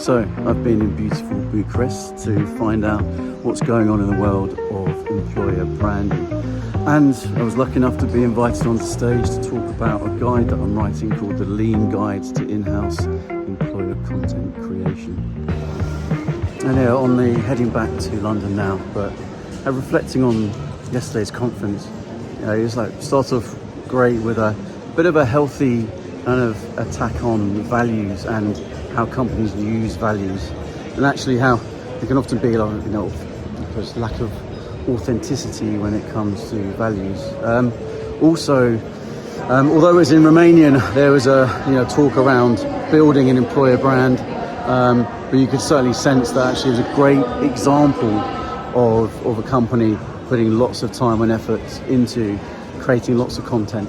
So I've been in beautiful Bucharest to find out what's going on in the world of employer branding. And I was lucky enough to be invited onto stage to talk about a guide that I'm writing called The Lean Guide to In-House Employer Content Creation. And yeah, on the heading back to London now, but reflecting on yesterday's conference, you know, it's like start off great with a bit of a healthy kind of attack on values and how companies use values, and actually how it can often be like, you know, there's lack of authenticity when it comes to values. Also, although it was in Romania, there was a talk around building an employer brand, but you could certainly sense that actually it was a great example of a company putting lots of time and effort into creating lots of content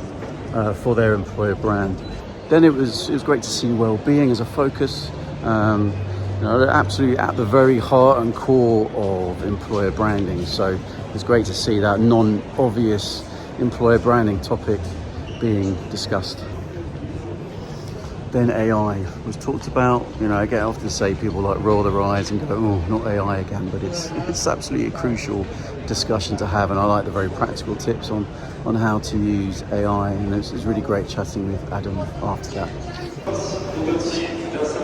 for their employer brand. Then it was great to see well-being as a focus. They're absolutely at the very heart and core of employer branding. So it's great to see that non-obvious employer branding topic being discussed. Then AI was talked about. You know, I get often say people like roll their eyes and go, "Oh, not AI again," but it's absolutely a crucial discussion to have, and I like the very practical tips on how to use AI, and it's really great chatting with Adam after that.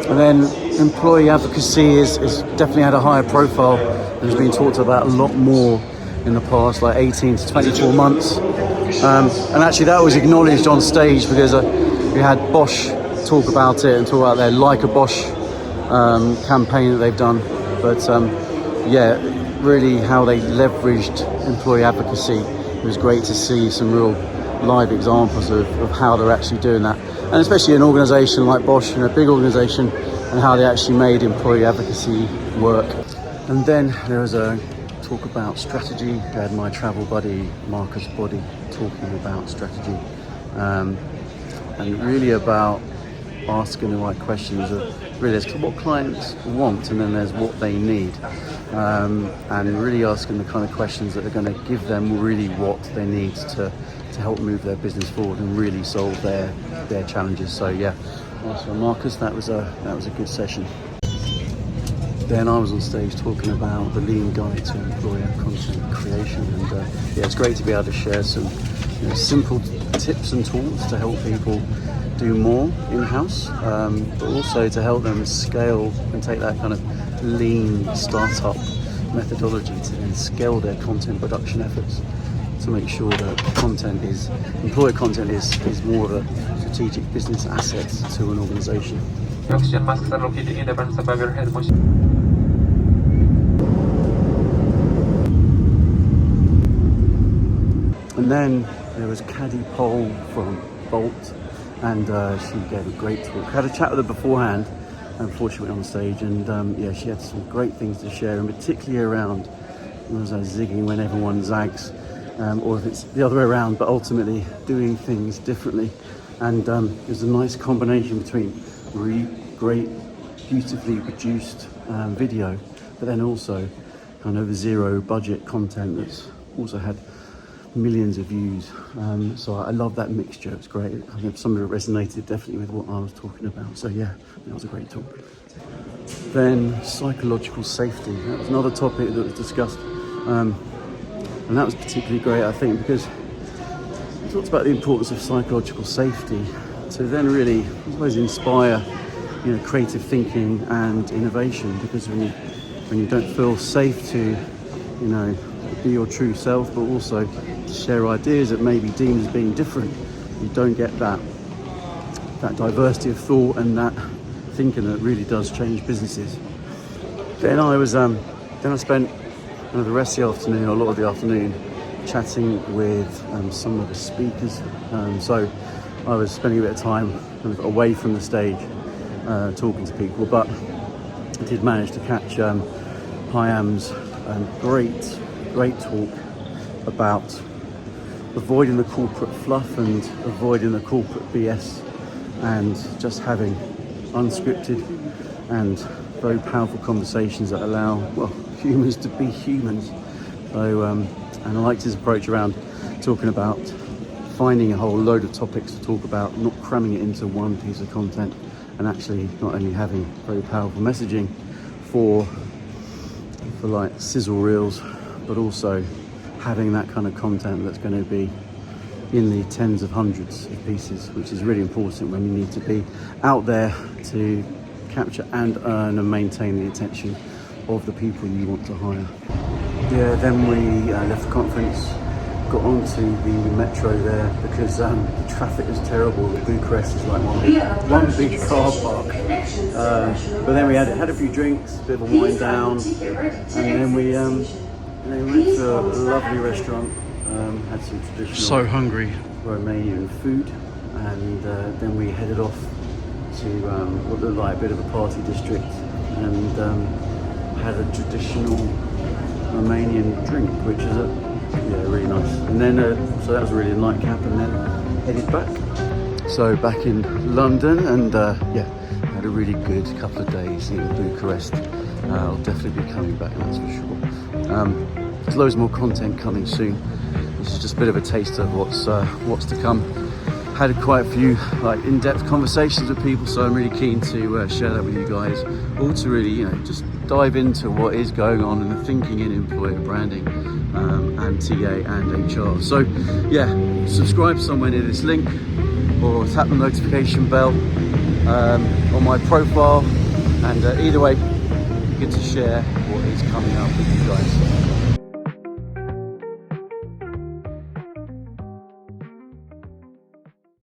And then employee advocacy is definitely had a higher profile and has been talked about a lot more in the past, like 18 to 24 months. And actually that was acknowledged on stage because we had Bosch talk about it and talk about their Like a Bosch campaign that they've done. But really how they leveraged employee advocacy. It was great to see some real live examples of how they're actually doing that, and especially an organisation like Bosch, a big organisation, and how they actually made employee advocacy work. And then there was a talk about strategy. I had my travel buddy Marcus Body talking about strategy, and really about asking the right questions of really there's what clients want and then there's what they need, and really asking the kind of questions that are going to give them really what they need to help move their business forward and really solve their challenges. So yeah, nice one, Marcus. That was a good session. Then I was on stage talking about the Lean Guide to Employer Content Creation, and it's great to be able to share some simple tips and tools to help people do more in-house, but also to help them scale and take that kind of lean startup methodology to then scale their content production efforts to make sure that employer content is more of a strategic business asset to an organization. The oxygen masks are located in the bands above your head. And then there was Caddy Pole from Bolt, and she gave a great talk. I had a chat with her beforehand, before she went on stage, and she had some great things to share, and particularly around zigging when everyone zags, or if it's the other way around, but ultimately doing things differently. And there's a nice combination between really great, beautifully produced video, but then also kind of zero budget content that's also had millions of views. So I love that mixture. It's great. I think some of it resonated definitely with what I was talking about. So yeah, that was a great talk. Then psychological safety. That was another topic that was discussed. And that was particularly great, I think, because we talked about the importance of psychological safety to then really, I suppose, inspire, creative thinking and innovation. Because when you don't feel safe to, be your true self, but also to share ideas that may be deemed as being different, you don't get that diversity of thought and that thinking that really does change businesses. Then I spent the rest of the afternoon, or a lot of the afternoon, chatting with some of the speakers. So I was spending a bit of time kind of away from the stage, talking to people, but I did manage to catch Hyam's great talk about avoiding the corporate fluff and avoiding the corporate BS, and just having unscripted and very powerful conversations that allow humans to be humans. So and I liked his approach around talking about finding a whole load of topics to talk about, not cramming it into one piece of content, and actually not only having very powerful messaging for like sizzle reels, but also having that kind of content that's going to be in the tens of hundreds of pieces, which is really important when you need to be out there to capture and earn and maintain the attention of the people you want to hire. Yeah, then we left the conference, got onto the metro there because the traffic is terrible. Bucharest is like one big car park. But then we had a few drinks, a bit of a wind down, and then we went to a lovely restaurant, had some traditional hungry. Romanian food, and then we headed off to what looked like a bit of a party district, and had a traditional Romanian drink, which is really nice. And then so that was really a nightcap, and then headed back. So back in London, and had a really good couple of days in Bucharest. I'll definitely be coming back, that's for sure. There's loads more content coming soon. This is just a bit of a taste of what's to come. Had quite a few like in-depth conversations with people, so I'm really keen to share that with you guys, all to really just dive into what is going on in the thinking in employer branding and TA and HR. So yeah, subscribe somewhere near this link or tap the notification bell on my profile, and either way, good to share what is coming up with you guys.